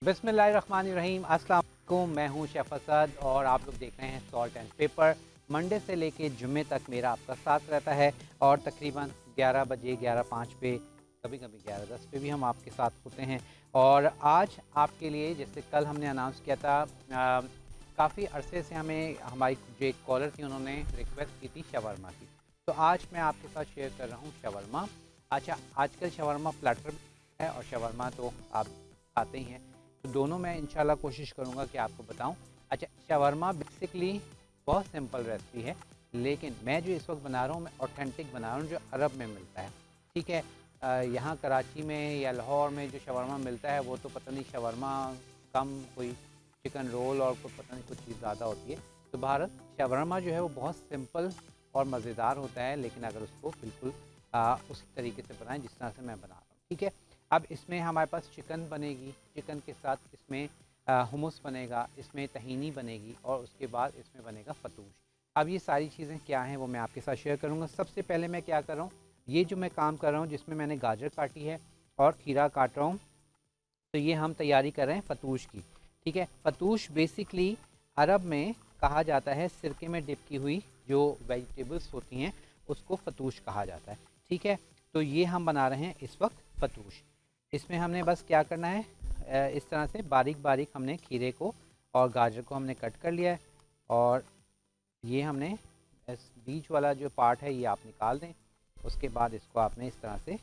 बिस्मिल्लाहिर्रहमानिर्रहीम। अस्सलाम वालेकुम। मैं हूं शेफ असद और आप लोग देख रहे हैं सॉल्ट एंड पेपर। मंडे से लेके जुम्मे तक मेरा आपका साथ रहता है और तकरीबन 11 बजे 11:05 पे, कभी कभी 11:10 पे भी हम आपके साथ होते हैं। और आज आपके लिए, जैसे कल हमने अनाउंस किया था, काफ़ी अरसे से हमें हमारी जो एक कॉलर थी उन्होंने रिक्वेस्ट की थी शवरमा की, तो आज मैं आपके साथ शेयर कर रहा हूँ शवरमा। अच्छा, आजकल शवरमा प्लेटर है और शवरमा तो आप खाते ही हैं, तो दोनों मैं इंशाल्लाह कोशिश करूँगा कि आपको बताऊँ। अच्छा, शवरमा बेसिकली बहुत सिंपल रेसिपी है, लेकिन मैं जो इस वक्त बना रहा हूँ मैं ऑथेंटिक बना रहा हूँ जो अरब में मिलता है। ठीक है, यहाँ कराची में या लाहौर में जो शवरमा मिलता है वो तो पता नहीं, शवरमा कम, कोई चिकन रोल और कोई पता नहीं कुछ चीज़ ज़्यादा होती है। तो भारत शवरमा जो है वो बहुत सिंपल और मज़ेदार होता है, लेकिन अगर उसको बिल्कुल उसी तरीके से बनाएं जिस तरह से मैं बना रहा हूँ। ठीक है, अब इसमें हमारे पास चिकन बनेगी, चिकन के साथ इसमें हुमस बनेगा, इसमें तहीनी बनेगी और उसके बाद इसमें बनेगा फतूश। अब ये सारी चीज़ें क्या हैं वो मैं आपके साथ शेयर करूँगा। सबसे पहले मैं क्या कर रहा हूँ, ये जो मैं काम कर रहा हूँ जिसमें मैंने गाजर काटी है और खीरा काट रहा हूँ, तो ये हम तैयारी कर रहे हैं फतूश की। ठीक है, फतूश बेसिकली अरब में कहा जाता है सिरके में डिप की हुई जो वेजिटेबल्स होती हैं उसको फतूश कहा जाता है। ठीक है, तो ये हम बना रहे हैं इस वक्त फतूश। इसमें हमने बस क्या करना है, इस तरह से बारीक बारीक हमने खीरे को और गाजर को हमने कट कर लिया है, और ये हमने इस बीच वाला जो पार्ट है ये आप निकाल दें। उसके बाद इसको आपने इस तरह से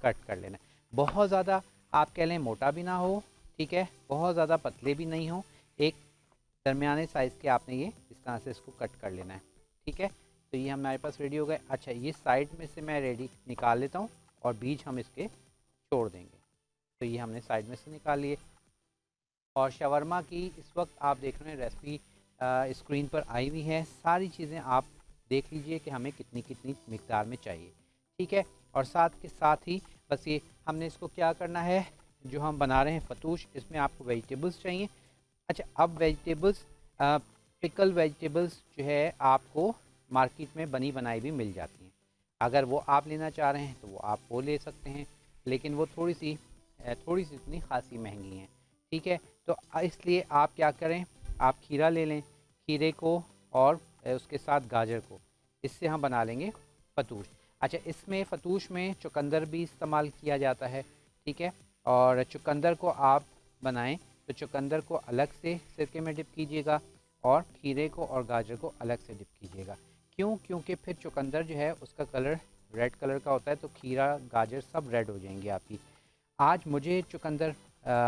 कट कर लेना है। बहुत ज़्यादा आप कह लें मोटा भी ना हो, ठीक है, बहुत ज़्यादा पतले भी नहीं हो, एक दरमियाने साइज़ के आपने ये इस तरह से इसको कट कर लेना है। ठीक है, तो ये हमारे पास रेडी हो गए। अच्छा, ये साइड में से मैं रेडी निकाल लेता हूँ और बीज हम इसके छोड़ देंगे। तो ये हमने साइड में से निकाल लिए। और शवरमा की इस वक्त आप देख रहे हैं रेसिपी स्क्रीन पर आई हुई है। सारी चीज़ें आप देख लीजिए कि हमें कितनी कितनी मिकदार में चाहिए। ठीक है, और साथ के साथ ही बस ये हमने इसको क्या करना है, जो हम बना रहे हैं फतूश, इसमें आपको वेजिटेबल्स चाहिए। अच्छा, अब वेजिटेबल्स, पिकल वेजिटेबल्स जो है आपको मार्केट में बनी बनाई भी मिल जाती हैं। अगर वो आप लेना चाह रहे हैं तो वो आप वो ले सकते हैं, लेकिन वो थोड़ी सी इतनी खासी महंगी हैं। ठीक है, तो इसलिए आप क्या करें, आप खीरा ले लें, खीरे को और उसके साथ गाजर को, इससे हम बना लेंगे फतूश। अच्छा, इसमें फतूश में चुकंदर भी इस्तेमाल किया जाता है। ठीक है, और चुकंदर को आप बनाएं तो चुकंदर को अलग से सिरके में डिप कीजिएगा और खीरे को और गाजर को अलग से डिप कीजिएगा। क्यों? क्योंकि फिर चुकंदर जो है उसका कलर रेड कलर का होता है, तो खीरा गाजर सब रेड हो जाएंगे आपकी। आज मुझे चुकंदर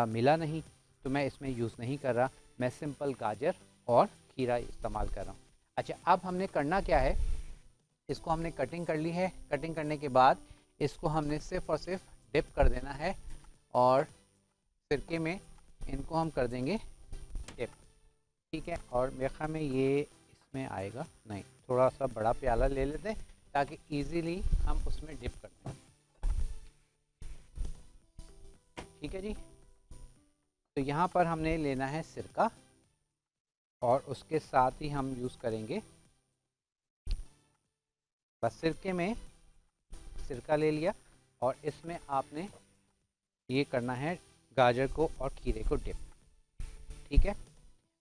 मिला नहीं तो मैं इसमें यूज़ नहीं कर रहा, मैं सिंपल गाजर और खीरा इस्तेमाल कर रहा हूँ। अच्छा, अब हमने करना क्या है, इसको हमने कटिंग कर ली है। कटिंग करने के बाद इसको हमने सिर्फ और सिर्फ डिप कर देना है और सिरके में इनको हम कर देंगे डिप। ठीक है, और मेरे ख्याल में ये इसमें आएगा नहीं, थोड़ा सा बड़ा प्याला ले लेते हैं ताकि इजीली हम उसमें डिप कर दें। ठीक है जी, तो यहाँ पर हमने लेना है सिरका और उसके साथ ही हम यूज़ करेंगे, बस सिरके में सिरका ले लिया और इसमें आपने ये करना है गाजर को और खीरे को डिप। ठीक है,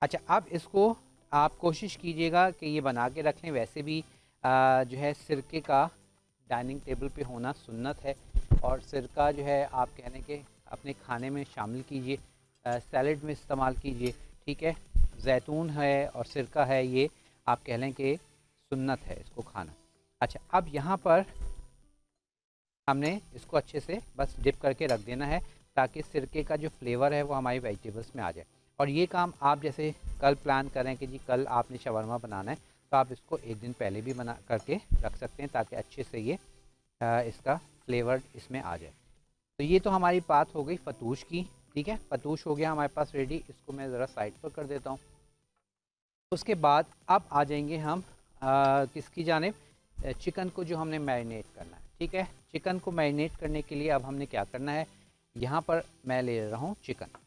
अच्छा, अब इसको आप कोशिश कीजिएगा कि ये बना के रख लें। वैसे भी जो है सिरके का डाइनिंग टेबल पे होना सुन्नत है, और सिरका जो है आप कह लें कि अपने खाने में शामिल कीजिए, सैलड में इस्तेमाल कीजिए। ठीक है, जैतून है और सिरका है, ये आप कह लें कि सुन्नत है इसको खाना। अच्छा, अब यहाँ पर हमने इसको अच्छे से बस डिप करके रख देना है ताकि सिरके का जो फ्लेवर है वो हमारी वेजिटेबल्स में आ जाए। और ये काम आप जैसे कल प्लान करें कि जी कल आपने शवरमा बनाना है, तो आप इसको एक दिन पहले भी बना करके रख सकते हैं ताकि अच्छे से ये इसका फ्लेवर इसमें आ जाए। तो ये तो हमारी बात हो गई फतूश की। ठीक है, फतूश हो गया हमारे पास रेडी, इसको मैं ज़रा साइड पर कर देता हूँ। उसके बाद अब आ जाएंगे हम किसकी जानिब, चिकन को जो हमने मैरिनेट करना है। ठीक है, चिकन को मैरिनेट करने के लिए अब हमने क्या करना है, यहाँ पर मैं ले रहा हूँ चिकन।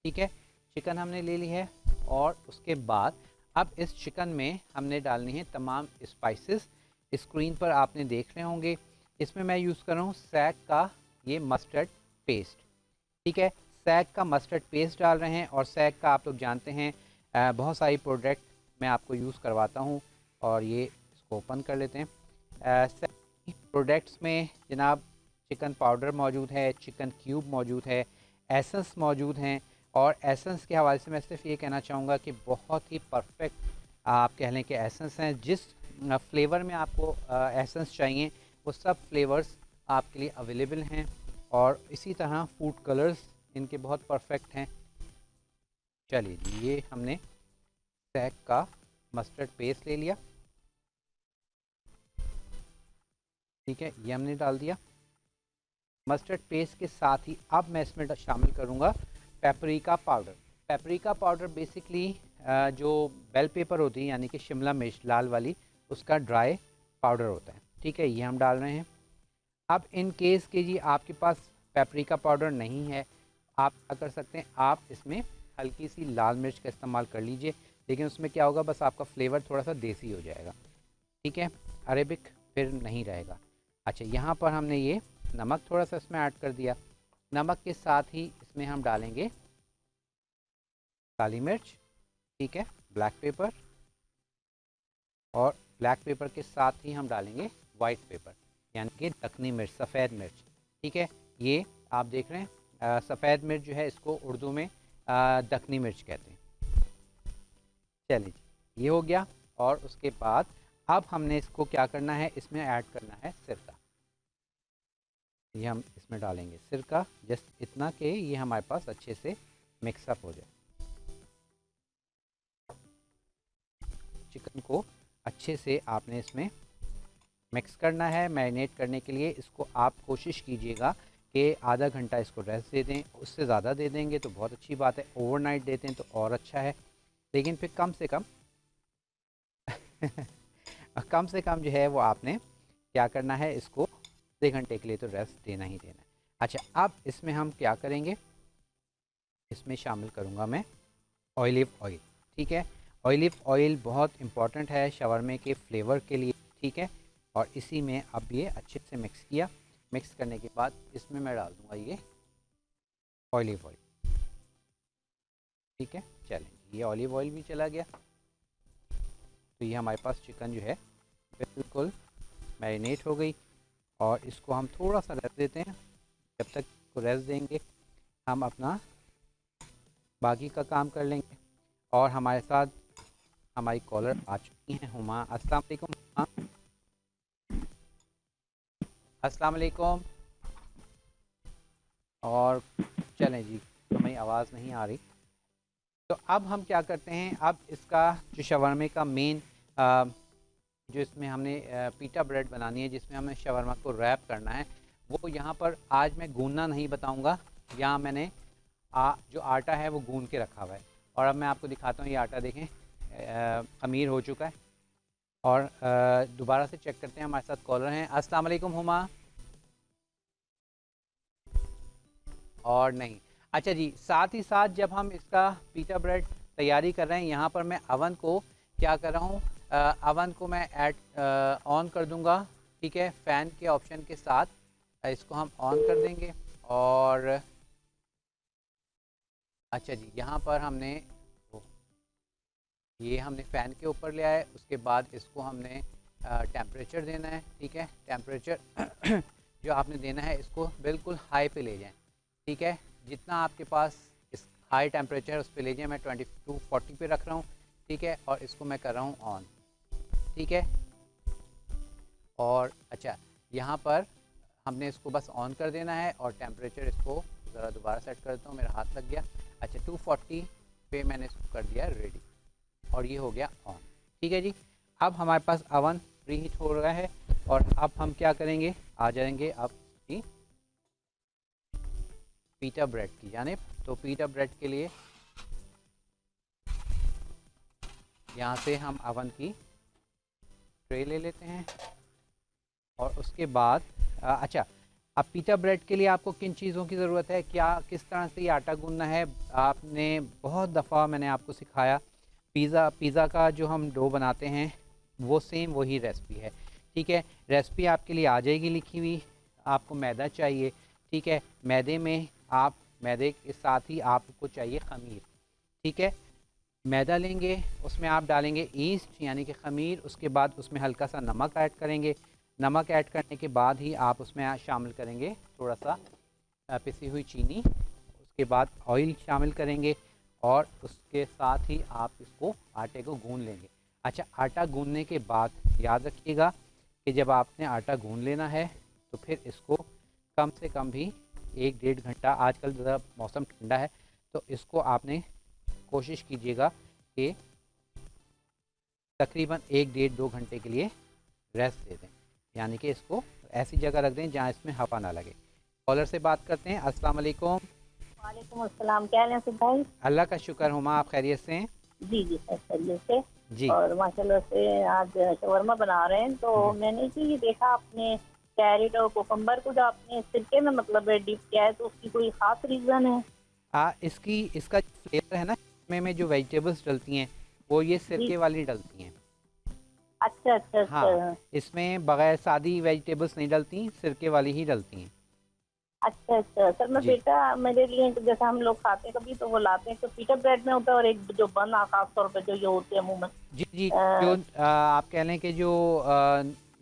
ठीक है, चिकन हमने ले ली है और उसके बाद अब इस चिकन में हमने डालनी है तमाम स्पाइसेस। स्क्रीन पर आपने देख रहे होंगे, इसमें मैं यूज़ कर रहा हूँ सैग का ये मस्टर्ड पेस्ट। ठीक है, सैग का मस्टर्ड पेस्ट डाल रहे हैं। और सैग का आप लोग जानते हैं बहुत सारी प्रोडक्ट मैं आपको यूज़ करवाता हूँ। और ये इसको ओपन कर लेते हैं। सैग प्रोडक्ट्स में जनाब चिकन पाउडर मौजूद है, चिकन क्यूब मौजूद है, एसेंस मौजूद हैं। और एसेंस के हवाले से मैं सिर्फ ये कहना चाहूँगा कि बहुत ही परफेक्ट आप कह लें कि एसेंस हैं। जिस फ्लेवर में आपको एसेंस चाहिए वो सब फ्लेवर्स आपके लिए अवेलेबल हैं। और इसी तरह फूड कलर्स इनके बहुत परफेक्ट हैं। चलिए जी, ये हमने सैग का मस्टर्ड पेस्ट ले लिया, ठीक है, ये हमने डाल दिया। मस्टर्ड पेस्ट के साथ ही अब मैं इसमें शामिल करूँगा paprika powder. Paprika powder basically जो बेल पेपर होती है यानी कि शिमला मिर्च लाल वाली, उसका ड्राई पाउडर होता है, ठीक है, ये हम डाल रहे हैं। अब इन केस के जी आपके पास पेपरिका पाउडर नहीं है, आप क्या कर सकते हैं, आप इसमें हल्की सी लाल मिर्च का इस्तेमाल कर लीजिए। लेकिन उसमें क्या होगा, बस आपका फ्लेवर थोड़ा सा देसी हो जाएगा, ठीक है, अरेबिक फिर नहीं रहेगा। अच्छा, यहाँ पर हमने ये नमक थोड़ा सा इसमें ऐड कर दिया। नमक के साथ ही इसमें हम डालेंगे काली मिर्च, ठीक है, ब्लैक पेपर। और ब्लैक पेपर के साथ ही हम डालेंगे वाइट पेपर यानी कि दखनी मिर्च, सफ़ेद मिर्च, ठीक है। ये आप देख रहे हैं सफ़ेद मिर्च जो है इसको उर्दू में दखनी मिर्च कहते हैं। चलिए जी, ये हो गया। और उसके बाद अब हमने इसको क्या करना है, इसमें ऐड करना है सिरका। ये हम इसमें डालेंगे सिरका, जस्ट इतना कि ये हमारे पास अच्छे से मिक्सअप हो जाए। चिकन को अच्छे से आपने इसमें मिक्स करना है। मैरिनेट करने के लिए इसको आप कोशिश कीजिएगा कि आधा घंटा इसको रेस्ट दे दें। उससे ज़्यादा दे देंगे तो बहुत अच्छी बात है, ओवरनाइट देते हैं तो और अच्छा है। लेकिन फिर कम से कम कम से कम जो है वो आपने क्या करना है, इसको आधे घंटे के लिए तो रेस्ट देना ही देना है। अच्छा, अब इसमें हम क्या करेंगे, इसमें शामिल करूँगा मैं ऑलिव ऑयल, ठीक है। ऑलिव ऑयल बहुत इम्पॉर्टेंट है शवरमे के फ्लेवर के लिए, ठीक है। और इसी में अब ये अच्छे से मिक्स किया। मिक्स करने के बाद इसमें मैं डाल दूँगा ये ऑलिव ऑयल, ठीक है। चलें, ये ऑलिव ऑयल भी चला गया। तो ये हमारे पास चिकन जो है बिल्कुल मैरिनेट हो गई। और इसको हम थोड़ा सा रेस्ट देते हैं। जब तक इसको रेस्ट देंगे हम अपना बाकी का काम कर लेंगे। और हमारे साथ हमारी कॉलर आ चुकी हैं, हुमा। अस्सलाम वालेकुम हुमा। अस्सलाम वालेकुम। और चलें जी, हमें आवाज़ नहीं आ रही। तो अब हम क्या करते हैं, अब इसका जो शवरमे का मेन जो इसमें हमने पीटा ब्रेड बनानी है, जिसमें हमें शवरमा को रैप करना है, वो यहाँ पर आज मैं गूंदना नहीं बताऊँगा। यहाँ मैंने जो आटा है वो गूंद के रखा हुआ है। और अब मैं आपको दिखाता हूँ, ये आटा देखें ख़मीर हो चुका है। और दोबारा से चेक करते हैं, हमारे साथ कॉलर हैं। अस्सलाम वालेकुम हुमा। और नहीं, अच्छा जी, साथ ही साथ जब हम इसका पीटा ब्रेड तैयारी कर रहे हैं, यहाँ पर मैं अवन को क्या कर रहा हूँ, अवन को मैं ऑन कर दूँगा, ठीक है, फ़ैन के ऑप्शन के साथ इसको हम ऑन कर देंगे। और अच्छा जी, यहाँ पर हमने ये हमने फ़ैन के ऊपर लिया है। उसके बाद इसको हमने टेम्परेचर देना है, ठीक है। टेम्परेचर जो आपने देना है इसको बिल्कुल हाई पे ले जाएं, ठीक है। जितना आपके पास इस हाई टेम्परेचर उस पर ले जाएं। मैं 2240 पे रख रहा हूँ, ठीक है। और इसको मैं कर रहा हूँ ऑन, ठीक है। और अच्छा, यहाँ पर हमने इसको बस ऑन कर देना है। और टेम्परेचर इसको ज़रा दोबारा सेट करता हूँ, मेरा हाथ लग गया। अच्छा, 240 पे मैंने इसको कर दिया रेडी। और ये हो गया ऑन, ठीक है जी। अब हमारे पास अवन प्री हीट हो रहा है। और अब हम क्या करेंगे, आ जाएंगे अब जी पीटा ब्रेड की जानिब। तो पीटा ब्रेड के लिए यहाँ से हम अवन की ट्रे ले लेते हैं। और उसके बाद अच्छा, अब पीटा ब्रेड के लिए आपको किन चीज़ों की ज़रूरत है, क्या किस तरह से ये आटा गूंदना है, आपने बहुत दफ़ा मैंने आपको सिखाया। पिज़्ज़ा का जो हम डो बनाते हैं वो सेम वही रेसिपी है, ठीक है। रेसिपी आपके लिए आ जाएगी लिखी हुई। आपको मैदा चाहिए, ठीक है। मैदे में आप मैदे के साथ ही आपको चाहिए खमीर, ठीक है। मैदा लेंगे, उसमें आप डालेंगे ईस्ट यानी कि खमीर, उसके बाद उसमें हल्का सा नमक ऐड करेंगे। नमक ऐड करने के बाद ही आप उसमें शामिल करेंगे थोड़ा सा पिसी हुई चीनी, उसके बाद ऑयल शामिल करेंगे और उसके साथ ही आप इसको आटे को गूंद लेंगे। अच्छा, आटा गूंदने के बाद याद रखिएगा कि जब आपने आटा गूंद लेना है तो फिर इसको कम से कम भी 1-1.5 घंटा, आजकल ज़रा मौसम ठंडा है तो इसको आपने कोशिश कीजिएगा कि तकरीबन 1-1.5-2 घंटे के लिए रेस्ट दे दें, यानी कि इसको ऐसी जगह रख दें जहाँ इसमें हवा ना लगे। कॉलर से बात करते हैं। अस्सलाम वालेकुम। वालेकुम अस्सलाम। क्या हाल है भाई? अल्लाह का शुक्र, हुमा आप खैरियत से हैं? जी जी सर, खैरियत से। जी। और माशाल्लाह से आज शवरमा बना रहे हैं तो मैंने कि ये देखा आपने कैरेट और कोकम्बर को जो आपने सिरके में मतलब डिप किया है, तो उसकी कोई खास रीज़न है? इसका फ्लेवर है ना, इसमें जो वेजिटेबल्स डलती हैं वो ये जी। सिरके वाली डलती हैं। अच्छा अच्छा हाँ, अच्छा। इसमें बगैर सादी वेजिटेबल्स नहीं डलती, सिरके वाली ही डलती हैं। अच्छा अच्छा सर, मैं जी बेटा मेरे लिए तो जैसे हम लोग खाते हैं कभी तो वो लाते हैं तो पीटर ब्रेड में होता है और एक जो बन खास तौर पे जो ये होते हैं अमूमन। जी जी, जो आप कह लें कि जो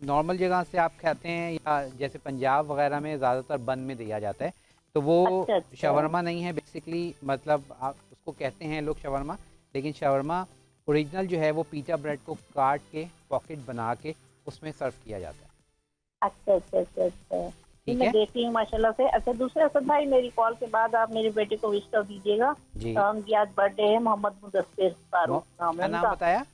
नॉर्मल जगह से आप खाते हैं या जैसे पंजाब वगैरह में ज़्यादातर बन में दिया जाता है, तो वो अच्छा अच्छा शवरमा नहीं है बेसिकली, मतलब आप उसको कहते हैं लोग शवरमा, लेकिन शवरमा ओरिजिनल जो है वो पीटा ब्रेड को काट के पॉकेट बना के उसमें सर्व किया जाता है। अच्छा अच्छा अच्छा अच्छा। ठीक मैं है देखती हूँ माशाल्लाह से। अच्छा, दूसरा असद भाई, मेरी कॉल के बाद आप मेरे बेटे को विश कर दीजिएगा। जी। उनकी आज बर्थडे है, मोहम्मद मुदस्सिर फारूक नाम है क्या नाम उनका। बताया?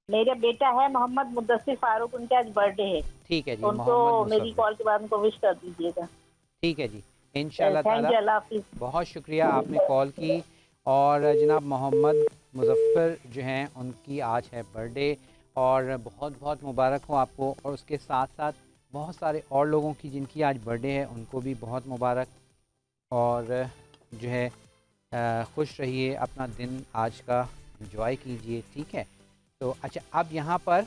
मेरा बेटा है मोहम्मद मुदस्सिर फारूक, उनके आज बर्थडे है। ठीक है जी, तो उनको मोहम्मद मेरी मुसफ़िर। कॉल के बाद उनको विश कर दीजिएगा। ठीक है जी, इंशाल्लाह थैंक ताला। यू, अल्लाह हाफिज़। बहुत शुक्रिया आपने कॉल की। और जनाब मोहम्मद मुज़फ़्फ़र जो हैं उनकी आज है बर्थडे, और बहुत बहुत मुबारक हो आपको, और उसके साथ साथ बहुत सारे और लोगों की जिनकी आज बर्थडे है उनको भी बहुत मुबारक। और जो है खुश रहिए, अपना दिन आज का एंजॉय कीजिए, ठीक है। तो अच्छा, अब यहाँ पर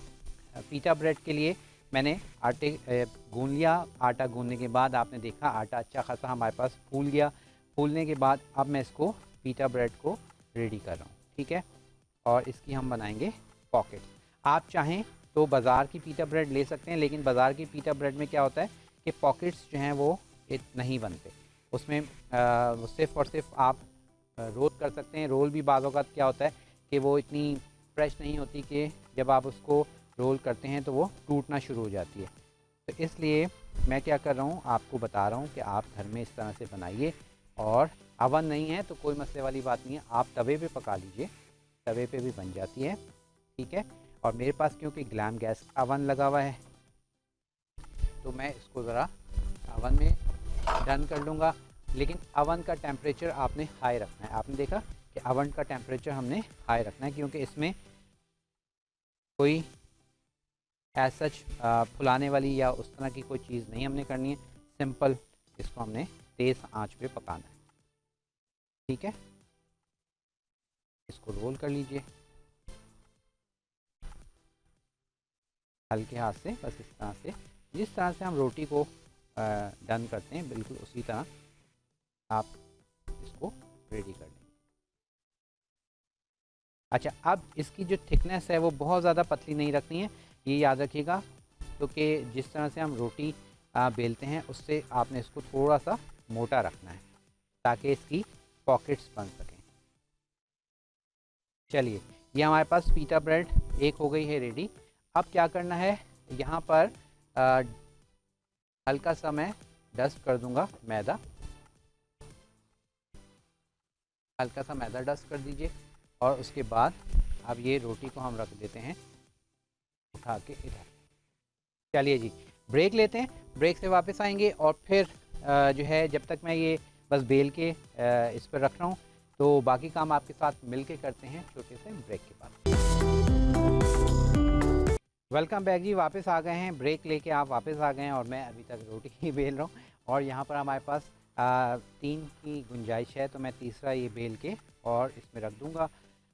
पीटा ब्रेड के लिए मैंने आटे गूंद लिया। आटा गूंदने के बाद आपने देखा आटा अच्छा खासा हमारे पास फूल गया। फूलने के बाद अब मैं इसको पीटा ब्रेड को रेडी कर रहा हूँ, ठीक है। और इसकी हम बनाएंगे पॉकेट। आप चाहें तो बाज़ार की पीटा ब्रेड ले सकते हैं, लेकिन बाज़ार की पीटा ब्रेड में क्या होता है कि पॉकेट्स जो हैं वो नहीं बनते उसमें। सिर्फ़ और सिर्फ आप रोल कर सकते हैं। रोल भी बाज़ औक़ात क्या होता है कि वो इतनी फ्रेश नहीं होती कि जब आप उसको रोल करते हैं तो वो टूटना शुरू हो जाती है। तो इसलिए मैं क्या कर रहा हूँ, आपको बता रहा हूँ कि आप घर में इस तरह से बनाइए। और अवन नहीं है तो कोई मसले वाली बात नहीं है, आप तवे पे पका लीजिए, तवे पे भी बन जाती है, ठीक है। और मेरे पास क्योंकि ग्लैम गैस अवन लगा हुआ है तो मैं इसको ज़रा अवन में डन कर लूँगा। लेकिन अवन का टेम्परेचर आपने हाई रखना है। आपने देखा कि अवन का टेम्परेचर हमने हाई रखना है, क्योंकि इसमें कोई एज सच फुलाने वाली या उस तरह की कोई चीज़ नहीं हमने करनी है। सिंपल इसको हमने तेज़ आंच पे पकाना है, ठीक है। इसको रोल कर लीजिए हल्के हाथ से, बस इस तरह से, जिस तरह से हम रोटी को डन करते हैं बिल्कुल उसी तरह आप इसको रेडी कर लेंगे। अच्छा, अब इसकी जो थिकनेस है वो बहुत ज़्यादा पतली नहीं रखनी है, ये याद रखिएगा, क्योंकि जिस तरह से हम रोटी बेलते हैं उससे आपने इसको थोड़ा सा मोटा रखना है ताकि इसकी पॉकेट्स बन सकें। चलिए, ये हमारे पास पीटा ब्रेड एक हो गई है रेडी। अब क्या करना है, यहाँ पर हल्का सा मैं डस्ट कर दूंगा मैदा, हल्का सा मैदा डस्ट कर दीजिए। और उसके बाद अब ये रोटी को हम रख देते हैं उठा के इधर। चलिए जी, ब्रेक लेते हैं, ब्रेक से वापस आएंगे और फिर जो है जब तक मैं ये बस बेल के इस पर रख रहा हूँ तो बाकी काम आपके साथ मिल के करते हैं छोटे से ब्रेक के बाद। वेलकम बैक जी, वापस आ गए हैं, ब्रेक लेके आप वापस आ गए हैं और मैं अभी तक रोटी ही बेल रहा हूँ। और यहाँ पर हमारे पास 3 की गुंजाइश है तो मैं तीसरा ये बेल के और इसमें रख दूँगा।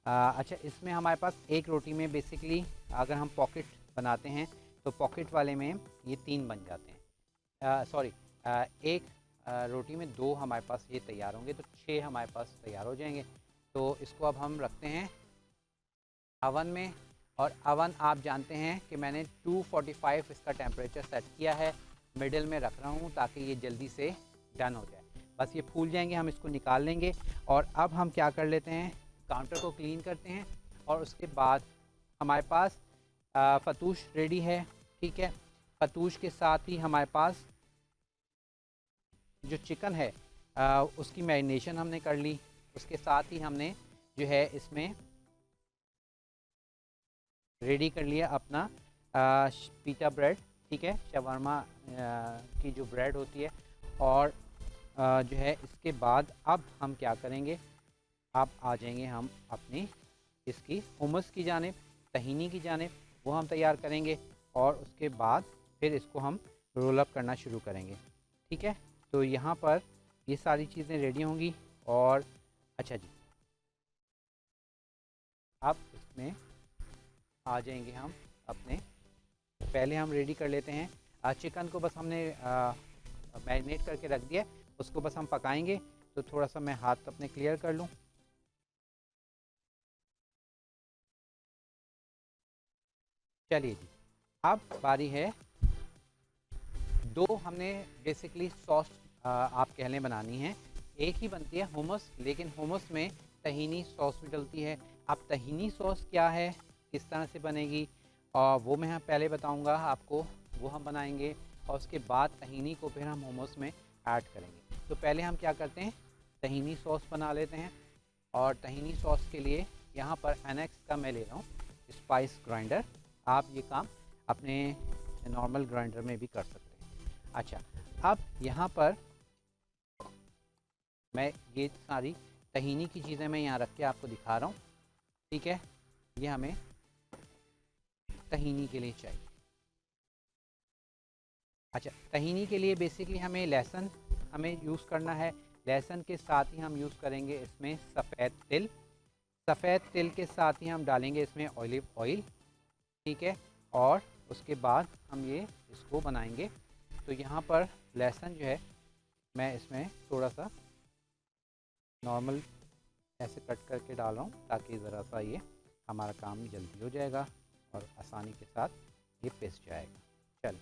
अच्छा, इसमें हमारे पास एक रोटी में बेसिकली अगर हम पॉकेट बनाते हैं तो पॉकेट वाले में ये 3 बन जाते हैं। सॉरी, एक रोटी में 2 हमारे पास ये तैयार होंगे, तो 6 हमारे पास तैयार हो जाएंगे। तो इसको अब हम रखते हैं अवन में, और अवन आप जानते हैं कि मैंने 245 इसका टेम्परेचर सेट किया है, मिडिल में रख रहा हूँ ताकि ये जल्दी से डन हो जाए। बस ये फूल जाएंगे, हम इसको निकाल लेंगे। और अब हम क्या कर लेते हैं, काउंटर को क्लीन करते हैं, और उसके बाद हमारे पास फतूश रेडी है। ठीक है, फतूश के साथ ही हमारे पास जो चिकन है उसकी मैरिनेशन हमने कर ली। उसके साथ ही हमने जो है इसमें रेडी कर लिया अपना पीटा ब्रेड। ठीक है, शवरमा की जो ब्रेड होती है। और जो है इसके बाद अब हम क्या करेंगे, अब आ जाएंगे हम अपनी इसकी हुमस की जानिब, तहीनी की जानिब, वो हम तैयार करेंगे। और उसके बाद फिर इसको हम रोल अप करना शुरू करेंगे। ठीक है, तो यहाँ पर ये सारी चीज़ें रेडी होंगी। और अच्छा जी, अब इसमें आ जाएंगे हम अपने, पहले हम रेडी कर लेते हैं चिकन को। बस हमने मैरिनेट करके रख दिया, उसको बस हम पकाएंगे। तो थोड़ा सा मैं हाथ अपने क्लियर कर लूँ। चलिए जी, अब बारी है, 2 हमने बेसिकली सॉस आप कह लें बनानी है। एक ही बनती है हुमस, लेकिन हुमस में तहीनी सॉस भी डलती है। अब तहीनी सॉस क्या है, किस तरह से बनेगी, और वो मैं पहले बताऊंगा आपको, वो हम बनाएंगे। और उसके बाद तहीनी को फिर हम हुमस में ऐड करेंगे। तो पहले हम क्या करते हैं, तहीनी सॉस बना लेते हैं। और तहीनी सॉस के लिए यहाँ पर एनेक्स का मैं ले रहा हूँ स्पाइस ग्राइंडर। आप ये काम अपने नॉर्मल ग्राइंडर में भी कर सकते हैं। अच्छा, अब यहाँ पर मैं ये सारी तहीनी की चीज़ें मैं यहाँ रख के आपको दिखा रहा हूँ। ठीक है, ये हमें तहीनी के लिए चाहिए। अच्छा, तहीनी के लिए बेसिकली हमें लहसुन हमें यूज़ करना है। लहसुन के साथ ही हम यूज़ करेंगे इसमें सफ़ेद तिल। सफ़ेद तिल के साथ ही हम डालेंगे इसमें ऑलिव ऑयल। ठीक है, और उसके बाद हम ये इसको बनाएंगे। तो यहाँ पर लहसुन जो है मैं इसमें थोड़ा सा नॉर्मल ऐसे कट करके डाल रहा हूँ, ताकि ज़रा सा ये हमारा काम जल्दी हो जाएगा और आसानी के साथ ये पिस जाएगा। चल,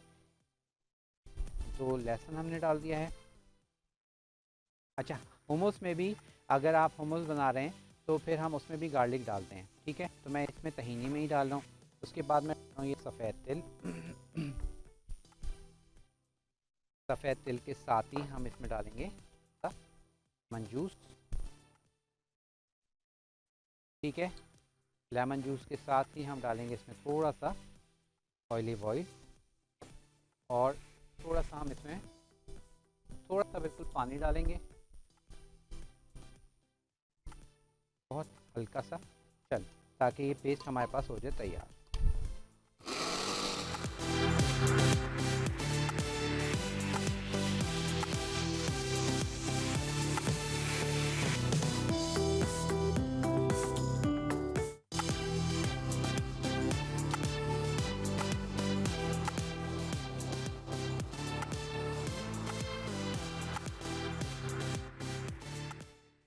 तो लहसुन हमने डाल दिया है। अच्छा, हुमस में भी अगर आप हुमस बना रहे हैं तो फिर हम उसमें भी गार्लिक डालते हैं। ठीक है, तो मैं इसमें तहीनी में ही डाल रहा हूँ। उसके बाद मैं ये सफ़ेद तिल सफ़ेद तिल के साथ ही हम इसमें डालेंगे लेमन जूस। ठीक है, लेमन जूस के साथ ही हम डालेंगे इसमें थोड़ा सा ऑलिव ऑयल, और थोड़ा सा हम इसमें थोड़ा सा बिल्कुल पानी डालेंगे, बहुत हल्का सा, चल, ताकि ये पेस्ट हमारे पास हो जाए तैयार।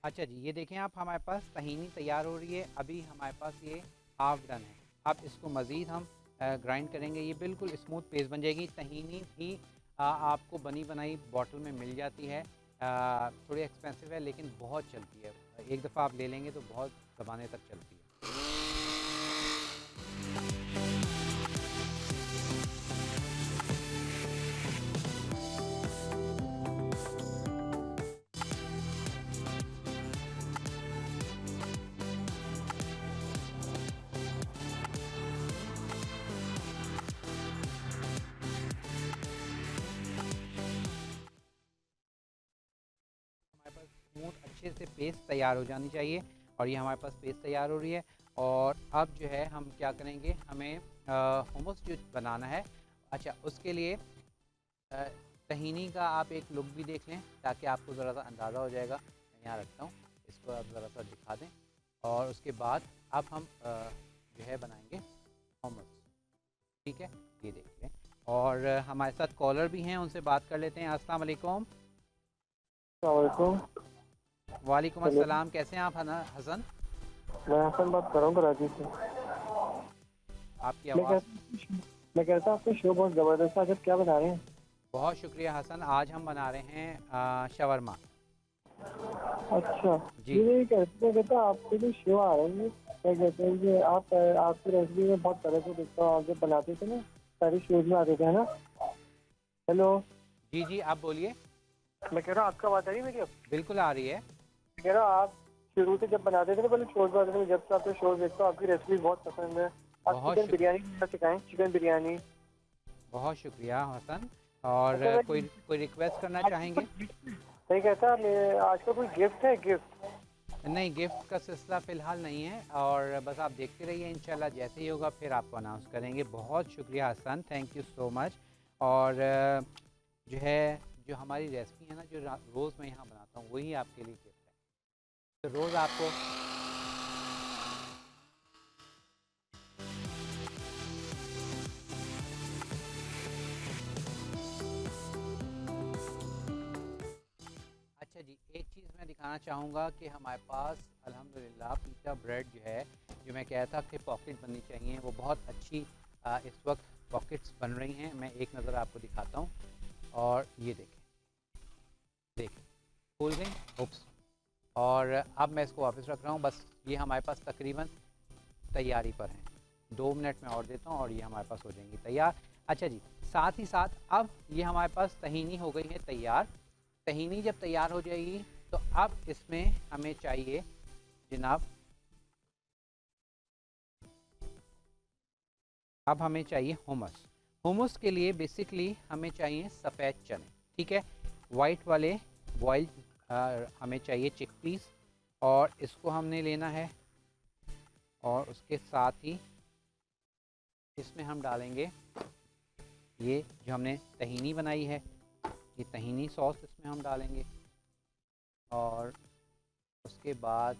अच्छा जी, ये देखें आप, हमारे पास तहीनी तैयार हो रही है। अभी हमारे पास ये हाफ डन है। अब इसको मज़ीद हम ग्राइंड करेंगे, ये बिल्कुल स्मूथ पेस्ट बन जाएगी। तहीनी भी आपको बनी बनाई बॉटल में मिल जाती है। थोड़ी एक्सपेंसिव है लेकिन बहुत चलती है। एक दफ़ा आप ले लेंगे तो बहुत ज़माने तक चलती है। हमारे पास स्मूथ अच्छे से पेस्ट तैयार हो जानी चाहिए, और ये हमारे पास पेस्ट तैयार हो रही है। और अब जो है हम क्या करेंगे, हमें हुमस जो बनाना है। अच्छा, उसके लिए तहीनी का आप एक लुक भी देख लें, ताकि आपको ज़रा सा अंदाज़ा हो जाएगा। मैं यहाँ रखता हूँ, इसको आप ज़रा सा दिखा दें। और उसके बाद अब हम जो है बनाएंगे हुमस। ठीक है, ये देख लें। और हमारे साथ कॉलर भी हैं, उनसे बात कर लेते हैं। अस्सलाम वालेकुम। वालेकुम। वालेकुम हेलो, अस्सलाम, कैसे हैं आप हसन? मैं हसन बात कर रहा हूँ कराची से। आपकी मैं आवाज़। कहता मैं कहता हूँ आपका शो बहुत ज़बरदस्त है। आज आप क्या बना रहे हैं? बहुत शुक्रिया हसन, आज हम बना रहे हैं शवरमा। अच्छा, जी। ये कहता आपके जो शो आ रहे हैं, क्या कहते हैं कि आप आपकी रेसिपी में बहुत तरह से देखता हूँ। आप जब बनाते थे ना, सारी शोज में आते थे, है ना? हेलो, जी जी, आप बोलिए। मैं कह रहा हूँ आपका बात आ रही है मेरी अब? बिल्कुल आ रही है। मैं कह रहा हूँ आप शुरू से जब बनाते थे ना, पहले शोज बनाते थे, जब से आपके शोज देखता हूँ आपकी रेसिपी बहुत पसंद है। आप बहुत चिकन बिरयानी बनाना सिखाएं, चिकन बिरयानी। बहुत शुक्रिया हसन। और अच्छा, कोई रिक्वेस्ट करना चाहेंगे? सही कहता मैं आज का कोई गिफ्ट है, गिफ्ट? नहीं, गिफ्ट का सिलसिला फ़िलहाल नहीं है, और बस आप देखते रहिए, इंशाल्लाह जैसे ही होगा फिर आपको अनाउंस करेंगे। बहुत शुक्रिया Hasan, thank you so much. और जो है, जो हमारी रेसिपी है ना, जो रोज़ मैं यहाँ बनाता हूँ, वही आपके लिए गिफ्ट है। तो रोज़ आपको अच्छा जी, एक चीज़ मैं दिखाना चाहूँगा कि हमारे पास अल्हम्दुलिल्लाह पिज़्ज़ा ब्रेड जो है, जो मैं कहता था कि पॉकेट बननी चाहिए, वो बहुत अच्छी इस वक्त पॉकेट्स बन रही हैं। मैं एक नज़र आपको दिखाता हूँ, और ये देखें, देखें खुल गई। उप्स। और अब मैं इसको वापस रख रहा हूँ। बस ये हमारे पास तकरीबन तैयारी पर हैं। 2 मिनट में और देता हूँ और ये हमारे पास हो जाएंगी तैयार। अच्छा जी, साथ ही साथ अब ये हमारे पास तहीनी हो गई है तैयार। तहीनी जब तैयार हो जाएगी तो अब इसमें हमें चाहिए जनाब, अब हमें चाहिए हुमस। हुमस के लिए बेसिकली हमें चाहिए सफ़ेद चने, ठीक है। वाइट वाले बॉइल हमें चाहिए चिकपीस, और इसको हमने लेना है। और उसके साथ ही इसमें हम डालेंगे ये जो हमने तहीनी बनाई है, ये तहीनी सॉस इसमें हम डालेंगे। और उसके बाद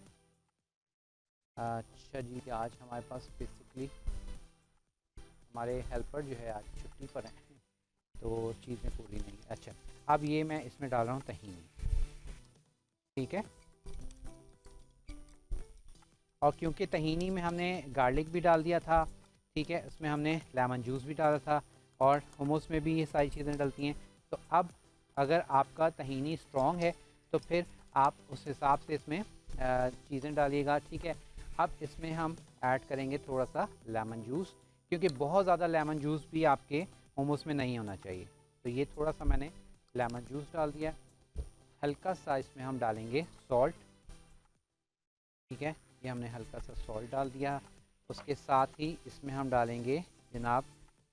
अच्छा जी, आज हमारे पास बेसिकली हमारे हेल्पर जो है आज छुट्टी पर हैं, तो चीज़ें पूरी नहीं। अच्छा, अब ये मैं इसमें डाल रहा हूँ तहीनी, ठीक है। और क्योंकि तहीनी में हमने गार्लिक भी डाल दिया था, ठीक है, इसमें हमने लेमन जूस भी डाला था, और हुमस में भी ये सारी चीज़ें डलती हैं। तो अब अगर आपका तहीनी स्ट्रॉन्ग है तो फिर आप उस हिसाब से इसमें चीज़ें डालिएगा, ठीक है। अब इसमें हम ऐड करेंगे थोड़ा सा लेमन जूस, क्योंकि बहुत ज़्यादा लेमन जूस भी आपके हुमस में नहीं होना चाहिए। तो ये थोड़ा सा मैंने लेमन जूस डाल दिया। हल्का सा इसमें हम डालेंगे सॉल्ट, ठीक है, ये हमने हल्का सा सॉल्ट डाल दिया। उसके साथ ही इसमें हम डालेंगे जनाब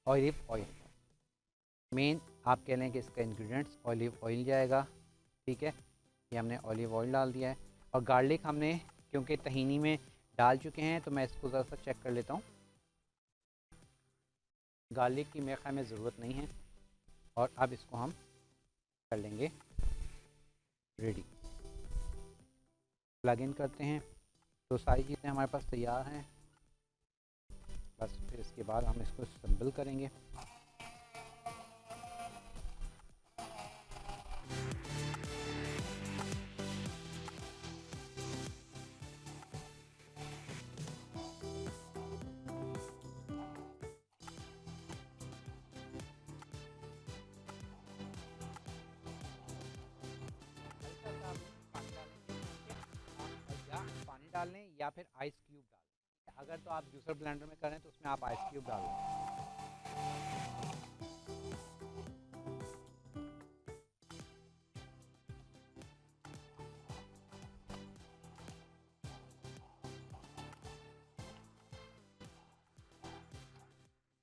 ऑलिव ऑयल। मेन आप कह लें कि इसका इंग्रेडिएंट्स ऑलिव ऑयल जाएगा, ठीक है। ये हमने ऑलिव ऑयल डाल दिया है। और गार्लिक हमने क्योंकि तहीनी में डाल चुके हैं, तो मैं इसको ज़रा सा चेक कर लेता हूँ। गार्लिक की मेरे ख्याल में ज़रूरत नहीं है। और अब इसको हम कर लेंगे रेडी, प्लग इन करते हैं। तो सारी चीज़ें हमारे पास तैयार हैं, बस फिर इसके बाद हम इसको असेंबल करेंगे। हल्का सा पानी डालेंगे, ठीक है। या पानी डाल लें या फिर आइस क्यूब डाल लें। अगर तो आप जूसर ब्लेंडर में करें तो उसमें आप आइस क्यूब डाल लें।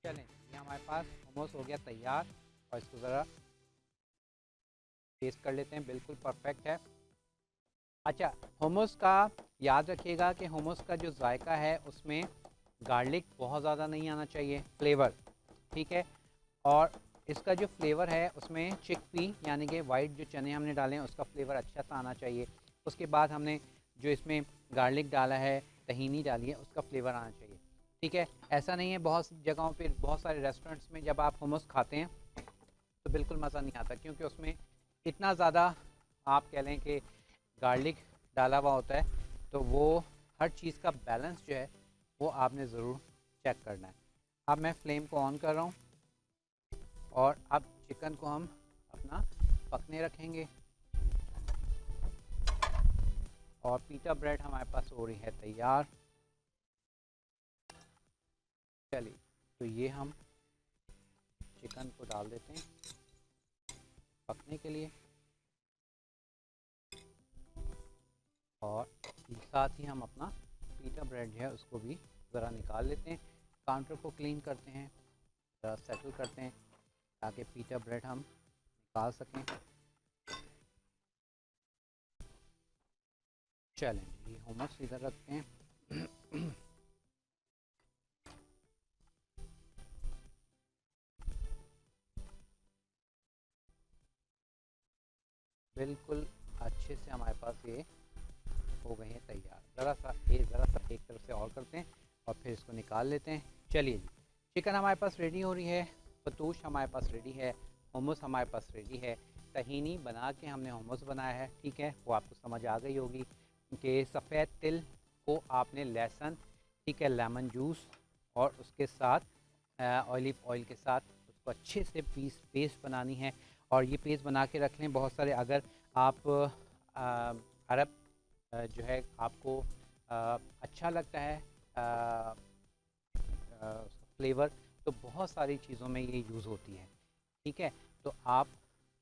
चलें, ये हमारे पास मोमोज हो गया तैयार, और इसको ज़रा टेस्ट कर लेते हैं। बिल्कुल परफेक्ट है। अच्छा, हुमस का याद रखिएगा कि हुमस का जो जायका है उसमें गार्लिक बहुत ज़्यादा नहीं आना चाहिए, फ्लेवर, ठीक है। और इसका जो फ्लेवर है उसमें चिकपी यानी कि वाइट जो चने हमने डाले हैं उसका फ्लेवर अच्छा सा आना चाहिए। उसके बाद हमने जो इसमें गार्लिक डाला है, तहीनी डाली है, उसका फ्लेवर आना चाहिए, ठीक है। ऐसा नहीं है, बहुत जगहों पर, बहुत सारे रेस्टोरेंट्स में जब आप हुमस खाते हैं तो बिल्कुल मज़ा नहीं आता, क्योंकि उसमें इतना ज़्यादा आप कह लें कि गार्लिक डाला हुआ होता है, तो वो हर चीज़ का बैलेंस जो है वो आपने ज़रूर चेक करना है। अब मैं फ्लेम को ऑन कर रहा हूँ और अब चिकन को हम अपना पकने रखेंगे और पीटा ब्रेड हमारे पास हो रही है तैयार। चलिए, तो ये हम चिकन को डाल देते हैं पकने के लिए और साथ ही हम अपना पीटा ब्रेड जो है उसको भी ज़रा निकाल लेते हैं। काउंटर को क्लीन करते हैं, ज़रा सेटल करते हैं ताकि पीटा ब्रेड हम निकाल सकें। चलें, ये हुमस इधर रखते हैं। बिल्कुल अच्छे से हमारे पास ये हो गए हैं तैयार। ज़रा सा एक तरफ से और करते हैं और फिर इसको निकाल लेते हैं। चलिए जी, चिकन हमारे पास रेडी हो रही है, फतूश हमारे पास रेडी है, हुमस हमारे पास रेडी है। तहीनी बना के हमने हुमस बनाया है, ठीक है, वो आपको समझ आ गई होगी कि सफ़ेद तिल को आपने लहसुन, ठीक है, लेमन जूस और उसके साथ ऑलिव ऑयल के साथ उसको अच्छे से पेस्ट बनानी है। और ये पेस्ट बना के रख लें। बहुत सारे अगर आप अरब जो है आपको अच्छा लगता है फ्लेवर, तो बहुत सारी चीज़ों में ये यूज़ होती है, ठीक है। तो आप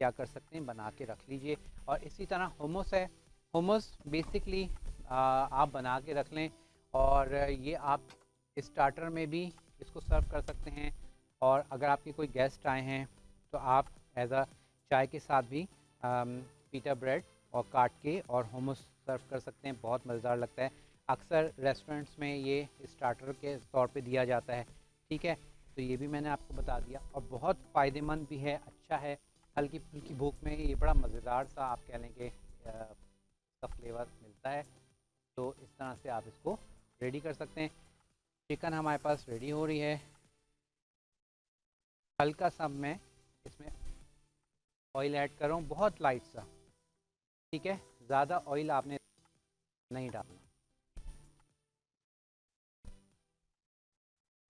क्या कर सकते हैं, बना के रख लीजिए। और इसी तरह हुमस है, हुमस बेसिकली आप बना के रख लें और ये आप स्टार्टर में भी इसको सर्व कर सकते हैं। और अगर आपके कोई गेस्ट आए हैं तो आप एज अ चाय के साथ भी पीटा ब्रेड और काट के और हुमस सर्व कर सकते हैं। बहुत मज़ेदार लगता है। अक्सर रेस्टोरेंट्स में ये स्टार्टर के तौर पे दिया जाता है, ठीक है। तो ये भी मैंने आपको बता दिया और बहुत फ़ायदेमंद भी है, अच्छा है। हल्की फुल्की भूख में ये बड़ा मज़ेदार सा आप कह लें कि इसका फ्लेवर मिलता है। तो इस तरह से आप इसको रेडी कर सकते हैं। चिकन हमारे पास रेडी हो रही है। हल्का सा मैं इसमें ऑयल ऐड कर रहा हूँ, बहुत लाइट सा, ठीक है, ज़्यादा ऑयल आपने नहीं डालना।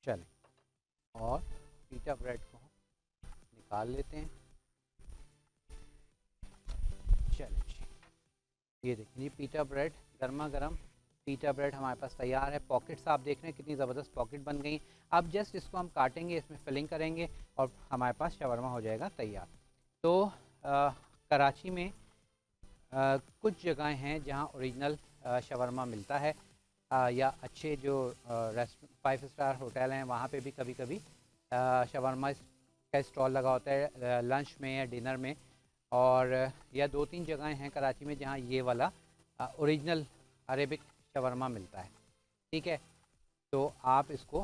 चलें, और पीटा ब्रेड को निकाल लेते हैं। चलें, ये देखिए पीटा ब्रेड, गर्मा गर्म पीटा ब्रेड हमारे पास तैयार है। पॉकेट्स आप देख रहे हैं कितनी ज़बरदस्त पॉकेट बन गई। अब जस्ट इसको हम काटेंगे, इसमें फिलिंग करेंगे और हमारे पास शवरमा हो जाएगा तैयार। तो कराची में कुछ जगहें हैं जहां ओरिजिनल शवरमा मिलता है, या अच्छे जो 5 स्टार होटल हैं वहाँ पे भी कभी कभी शवरमा का स्टॉल लगा होता है लंच में या डिनर में। और या 2-3 जगहें हैं कराची में जहाँ ये वाला ओरिजिनल अरेबिक शवरमा मिलता है, ठीक है। तो आप इसको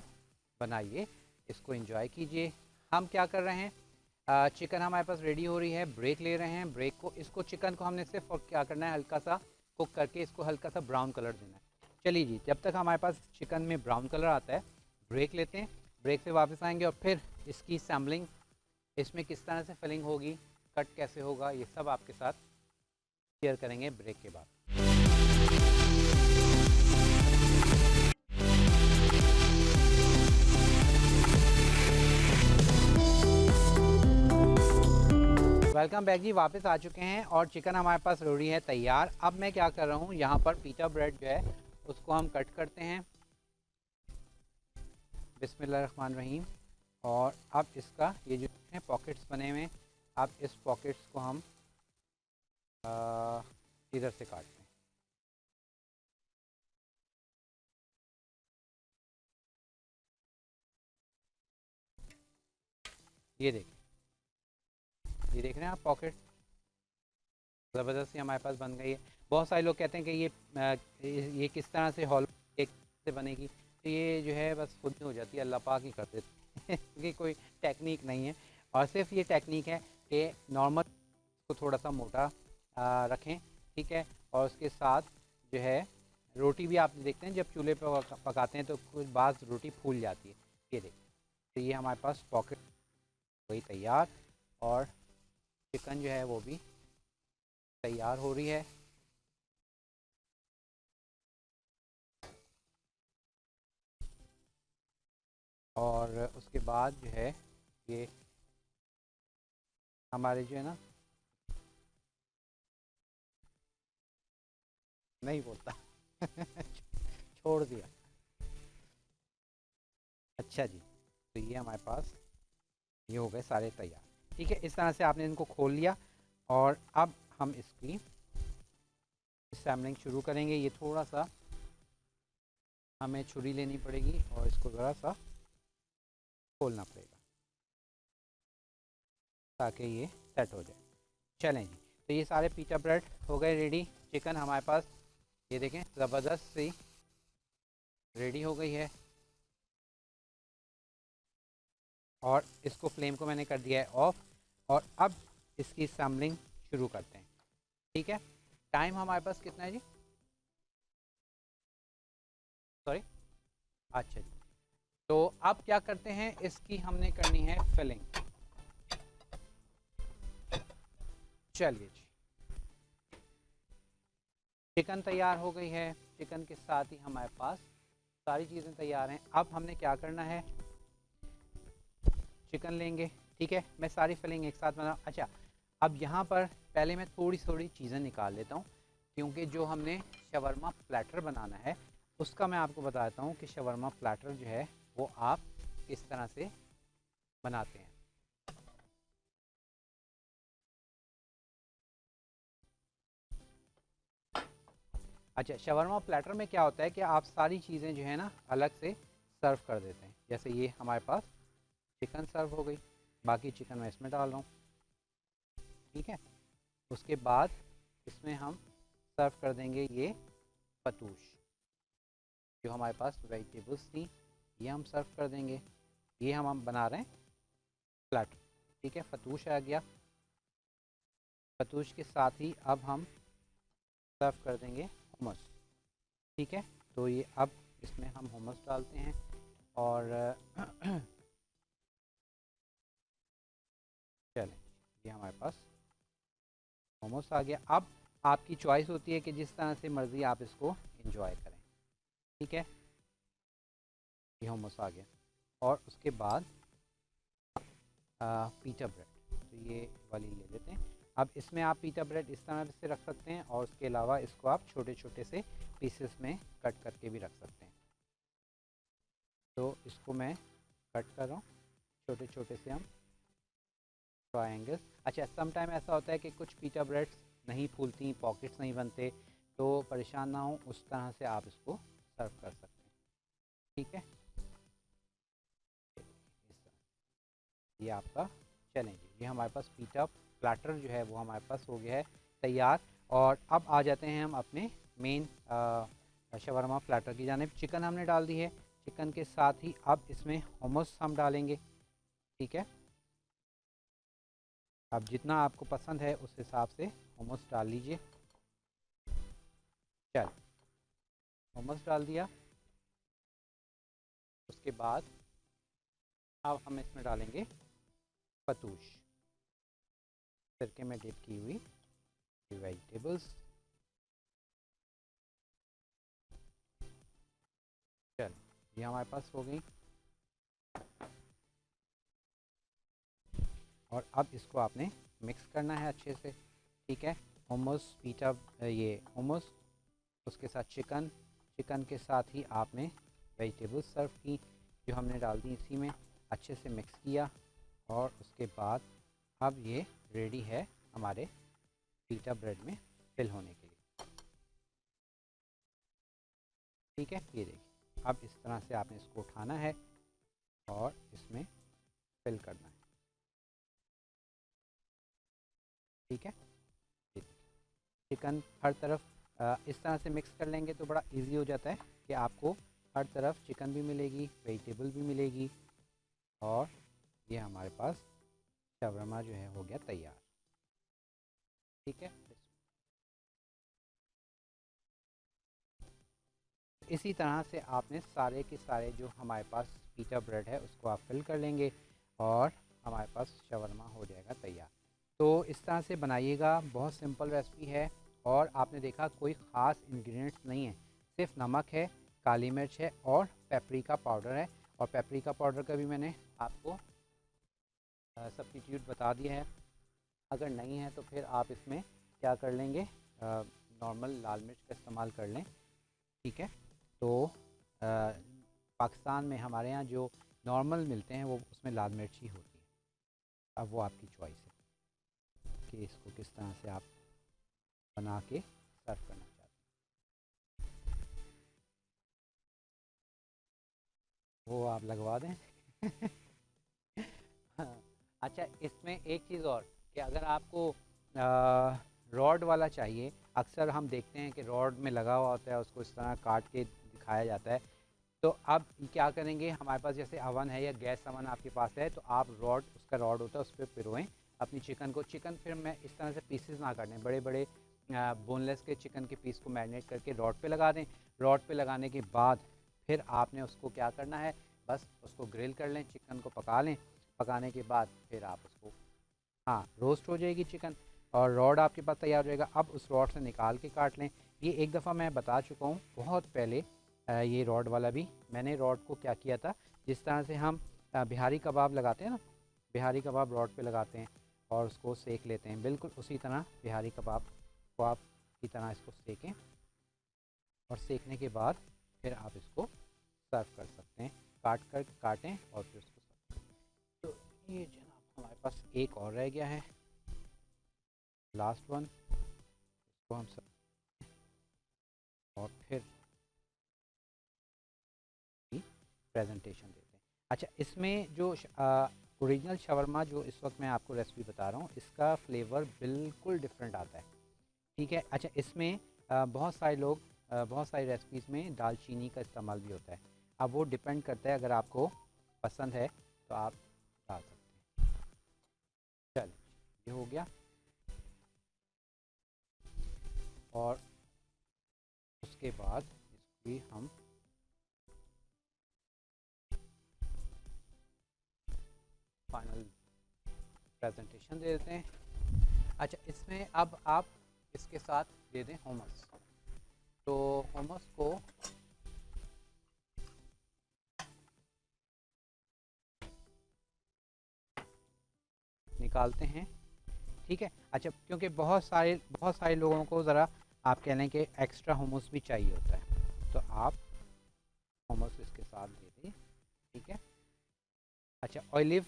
बनाइए, इसको एंजॉय कीजिए। हम क्या कर रहे हैं, चिकन हमारे पास रेडी हो रही है, ब्रेक ले रहे हैं। ब्रेक को, इसको चिकन को हमने सिर्फ और क्या करना है, हल्का सा कुक करके इसको हल्का सा ब्राउन कलर देना है। चलिए जी, जब तक हमारे पास चिकन में ब्राउन कलर आता है, ब्रेक लेते हैं। ब्रेक से वापस आएंगे और फिर इसकी सैम्पलिंग, इसमें किस तरह से फिलिंग होगी, कट कैसे होगा, ये सब आपके साथ शेयर करेंगे ब्रेक के बाद। वेलकम बैक जी, वापस आ चुके हैं और चिकन हमारे पास रेडी है तैयार। अब मैं क्या कर रहा हूँ, यहाँ पर पीटा ब्रेड जो है उसको हम कट करते हैं, बिस्मिल्लाहिर्रहमानिर्रहीम। और अब इसका ये जो है पॉकेट्स बने हुए, अब इस पॉकेट्स को हम इधर से काटते हैं। ये देखिए, ये देख रहे हैं आप, पॉकेट ज़बरदस्ती हमारे पास बन गई है। बहुत सारे लोग कहते हैं कि ये किस तरह से हॉल केक से बनेगी, तो ये जो है बस खुद ही हो जाती है, अल्लाह पाक ही कर देते हैं क्योंकि कोई टेक्निक नहीं है। और सिर्फ ये टेक्निक है कि नॉर्मल को थोड़ा सा मोटा रखें, ठीक है। और उसके साथ जो है रोटी भी आप देखते हैं जब चूल्हे पर पकाते हैं तो कुछ बात रोटी फूल जाती है। ये देखिए, तो ये हमारे पास पॉकेट वही तैयार और चिकन जो है वो भी तैयार। तैयार हो रही है। और उसके बाद जो है ये हमारे जो है ना, नहीं बोलता छोड़ दिया। अच्छा जी, तो ये हमारे पास ये हो गए सारे तैयार। ठीक है, इस तरह से आपने इनको खोल लिया और अब हम इसकी सैम्पलिंग शुरू करेंगे। ये थोड़ा सा हमें छुरी लेनी पड़ेगी और इसको ज़रा सा खोलना पड़ेगा ताकि ये सेट हो जाए। चलें जी, तो ये सारे पिज़्ज़ा ब्रेड हो गए रेडी। चिकन हमारे पास ये देखें ज़बरदस्त सी रेडी हो गई है और इसको फ्लेम को मैंने कर दिया है ऑफ। और अब इसकी सैम्पलिंग शुरू करते हैं। ठीक है, टाइम हमारे पास कितना है जी? सॉरी, अच्छा जी। तो अब क्या करते हैं, इसकी हमने करनी है फिलिंग। चलिए जी, चिकन तैयार हो गई है। चिकन के साथ ही हमारे पास सारी चीज़ें तैयार हैं। अब हमने क्या करना है, चिकन लेंगे। ठीक है, मैं सारी फिलिंग एक साथ बना। अच्छा, अब यहाँ पर पहले मैं थोड़ी थोड़ी चीज़ें निकाल लेता हूँ क्योंकि जो हमने शवरमा प्लेटर बनाना है उसका मैं आपको बताता हूँ कि शवरमा प्लेटर जो है वो आप किस तरह से बनाते हैं। अच्छा, शवरमा प्लेटर में क्या होता है कि आप सारी चीज़ें जो है ना अलग से सर्व कर देते हैं। जैसे ये हमारे पास चिकन सर्व हो गई, बाकी चिकन मैं इसमें डाल रहा हूँ। ठीक है, उसके बाद इसमें हम सर्व कर देंगे ये फतूश, जो हमारे पास वेजिटेबल्स थी ये हम सर्व कर देंगे। ये हम बना रहे हैं प्लेटर। ठीक है, फतूश आ गया। फतूश के साथ ही अब हम सर्व कर देंगे हुमस। ठीक है, तो ये अब इसमें हम हुमस डालते हैं और चलें, ये हमारे पास हुमस आ गया। अब आपकी चॉइस होती है कि जिस तरह से मर्ज़ी आप इसको एंजॉय करें। ठीक है, ये हुमस आ गया और उसके बाद पीटा ब्रेड, तो ये वाली ले लेते हैं। अब इसमें आप पीटा ब्रेड इस तरह से रख सकते हैं और उसके अलावा इसको आप छोटे छोटे से पीसेस में कट करके भी रख सकते हैं। तो इसको मैं कट कर रहा हूँ छोटे छोटे से हम ट्रायंगल्स। अच्छा, सम टाइम ऐसा होता है कि कुछ पीटा ब्रेड्स नहीं फूलती, पॉकेट्स नहीं बनते, तो परेशान ना हो, उस तरह से आप इसको सर्व कर सकते हैं। ठीक है, इस तरह ये आपका चलेंगे। ये हमारे पास पीटा प्लेटर जो है वो हमारे पास हो गया है तैयार। और अब आ जाते हैं हम अपने मेन शवरमा प्लेटर की जानिब। चिकन हमने डाल दी है, चिकन के साथ ही अब इसमें हुमस हम डालेंगे। ठीक है, अब जितना आपको पसंद है उस हिसाब से हुमस डाल लीजिए। चल, हुमस डाल दिया। उसके बाद अब हम इसमें डालेंगे फतूश, सिरके में डिप की हुई वेजिटेबल्स। चल, ये हमारे पास हो गई और अब इसको आपने मिक्स करना है अच्छे से। ठीक है, हुमस पीटा, ये हुमस, उसके साथ चिकन, चिकन के साथ ही आपने वेजिटेबल्स सर्व की जो हमने डाल दी इसी में, अच्छे से मिक्स किया और उसके बाद अब ये रेडी है हमारे पीटा ब्रेड में फिल होने के लिए। ठीक है, ये देखिए, अब इस तरह से आपने इसको उठाना है और इसमें फिल करना है। ठीक है, चिकन हर तरफ इस तरह से मिक्स कर लेंगे तो बड़ा इजी हो जाता है कि आपको हर तरफ चिकन भी मिलेगी, वेजिटेबल भी मिलेगी और ये हमारे पास शवरमा जो है हो गया तैयार। ठीक है, इसी तरह से आपने सारे के सारे जो हमारे पास पिज़्ज़ा ब्रेड है उसको आप फिल कर लेंगे और हमारे पास शवरमा हो जाएगा तैयार। तो इस तरह से बनाइएगा, बहुत सिंपल रेसिपी है। और आपने देखा कोई ख़ास इंग्रेडिएंट्स नहीं है, सिर्फ नमक है, काली मिर्च है और पेपरिका पाउडर है। और पेपरिका पाउडर का भी मैंने आपको सब्स्टिट्यूट बता दिया है। अगर नहीं है तो फिर आप इसमें क्या कर लेंगे, नॉर्मल लाल मिर्च का इस्तेमाल कर लें, ठीक है। तो पाकिस्तान में हमारे यहाँ जो नॉर्मल मिलते हैं वो उसमें लाल मिर्च ही होती है। अब वो आपकी चॉइस है कि इसको किस तरह से आप बना के सर्व करना चाहते हैं, वो आप लगवा दें। अच्छा, इसमें एक चीज़ और कि अगर आपको रॉड वाला चाहिए, अक्सर हम देखते हैं कि रॉड में लगा हुआ होता है, उसको इस तरह काट के दिखाया जाता है। तो अब क्या करेंगे, हमारे पास जैसे अवन है या गैस अवन आपके पास है, तो आप रॉड, उसका रॉड होता है, उस पर पिरोएं अपनी चिकन को। चिकन फिर मैं इस तरह से पीसेस ना काटने, बड़े बड़े बोनलेस के चिकन के पीस को मैरिनेट करके रॉड पे लगा दें। रॉड पे लगाने के बाद फिर आपने उसको क्या करना है, बस उसको ग्रिल कर लें, चिकन को पका लें। पकाने के बाद फिर आप उसको, हाँ, रोस्ट हो जाएगी चिकन और रॉड आपके पास तैयार हो जाएगा। अब उस रॉड से निकाल के काट लें। ये एक दफ़ा मैं बता चुका हूँ बहुत पहले, ये रॉड वाला भी। मैंने रॉड को क्या किया था, जिस तरह से हम बिहारी कबाब लगाते हैं ना, बिहारी कबाब रॉड पे लगाते हैं और उसको सेक लेते हैं, बिल्कुल उसी तरह बिहारी कबाब को आप की तरह इसको सेकें। और सेकने के बाद फिर आप इसको सर्व कर सकते हैं, काटें और फिर उसको सर्व करें। तो ये जनाब हमारे पास एक और रह गया है, लास्ट वन, इसको हम सर्व और फिर प्रेजेंटेशन देते हैं। अच्छा, इसमें जो ओरिजिनल शवरमा जो इस वक्त मैं आपको रेसिपी बता रहा हूँ, इसका फ्लेवर बिल्कुल डिफरेंट आता है, ठीक है। अच्छा, इसमें बहुत सारे लोग बहुत सारी रेसिपीज़ में दालचीनी का इस्तेमाल भी होता है। अब वो डिपेंड करता है, अगर आपको पसंद है तो आप डाल सकते हैं। चलो, ये हो गया। और उसके बाद इसकी हम फाइनल प्रेजेंटेशन दे देते हैं। अच्छा, इसमें अब आप इसके साथ दे दें hummus। तो hummus को निकालते हैं, ठीक है। अच्छा, क्योंकि बहुत सारे लोगों को ज़रा आप कह लें कि एक्स्ट्रा hummus भी चाहिए होता है, तो आप hummus इसके साथ दे दें, ठीक है। अच्छा, ऑलिव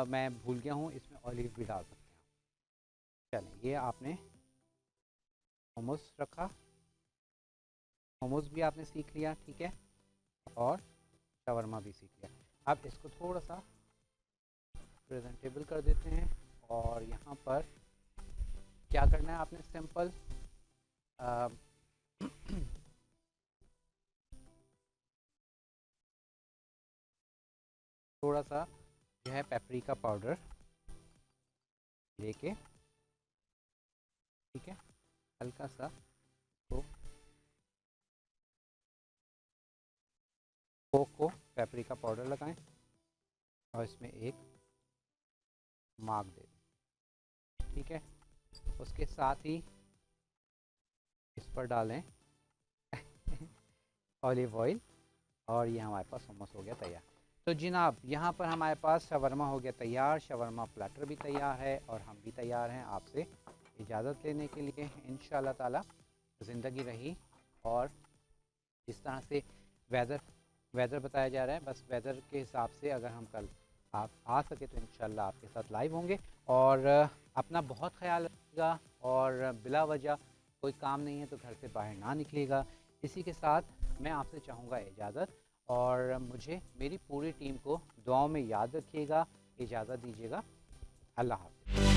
मैं भूल गया हूँ, इसमें ऑलिव भी डाल सकते हैं। चलें, ये आपने hummus रखा, hummus भी आपने सीख लिया, ठीक है, और शवरमा भी सीख लिया। अब इसको थोड़ा सा प्रेजेंटेबल कर देते हैं। और यहाँ पर क्या करना है आपने, सिंपल थोड़ा सा जो है पेपरिका पाउडर लेके, ठीक है, हल्का सा तो कोक को पेपरिका पाउडर लगाएं और इसमें एक मार्क दे दें, ठीक है। उसके साथ ही इस पर डालें ऑलिव ऑयल और ये हमारे पास hummus हो गया तैयार। तो जनाब, यहाँ पर हमारे पास शवरमा हो गया तैयार, शवरमा प्लेटर भी तैयार है और हम भी तैयार हैं आपसे इजाज़त लेने के लिए। इंशाअल्लाह ताला ज़िंदगी रही और जिस तरह से वेदर बताया जा रहा है, बस वेदर के हिसाब से अगर हम कल आप आ सके तो इंशाअल्लाह आपके साथ लाइव होंगे। और अपना बहुत ख्याल रखिएगा और बिला वजह कोई काम नहीं है तो घर से बाहर ना निकलिएगा। इसी के साथ मैं आपसे चाहूँगा इजाज़त, और मुझे मेरी पूरी टीम को दुआओं में याद रखिएगा। इजाज़त दीजिएगा, अल्लाह हाफ़िज़।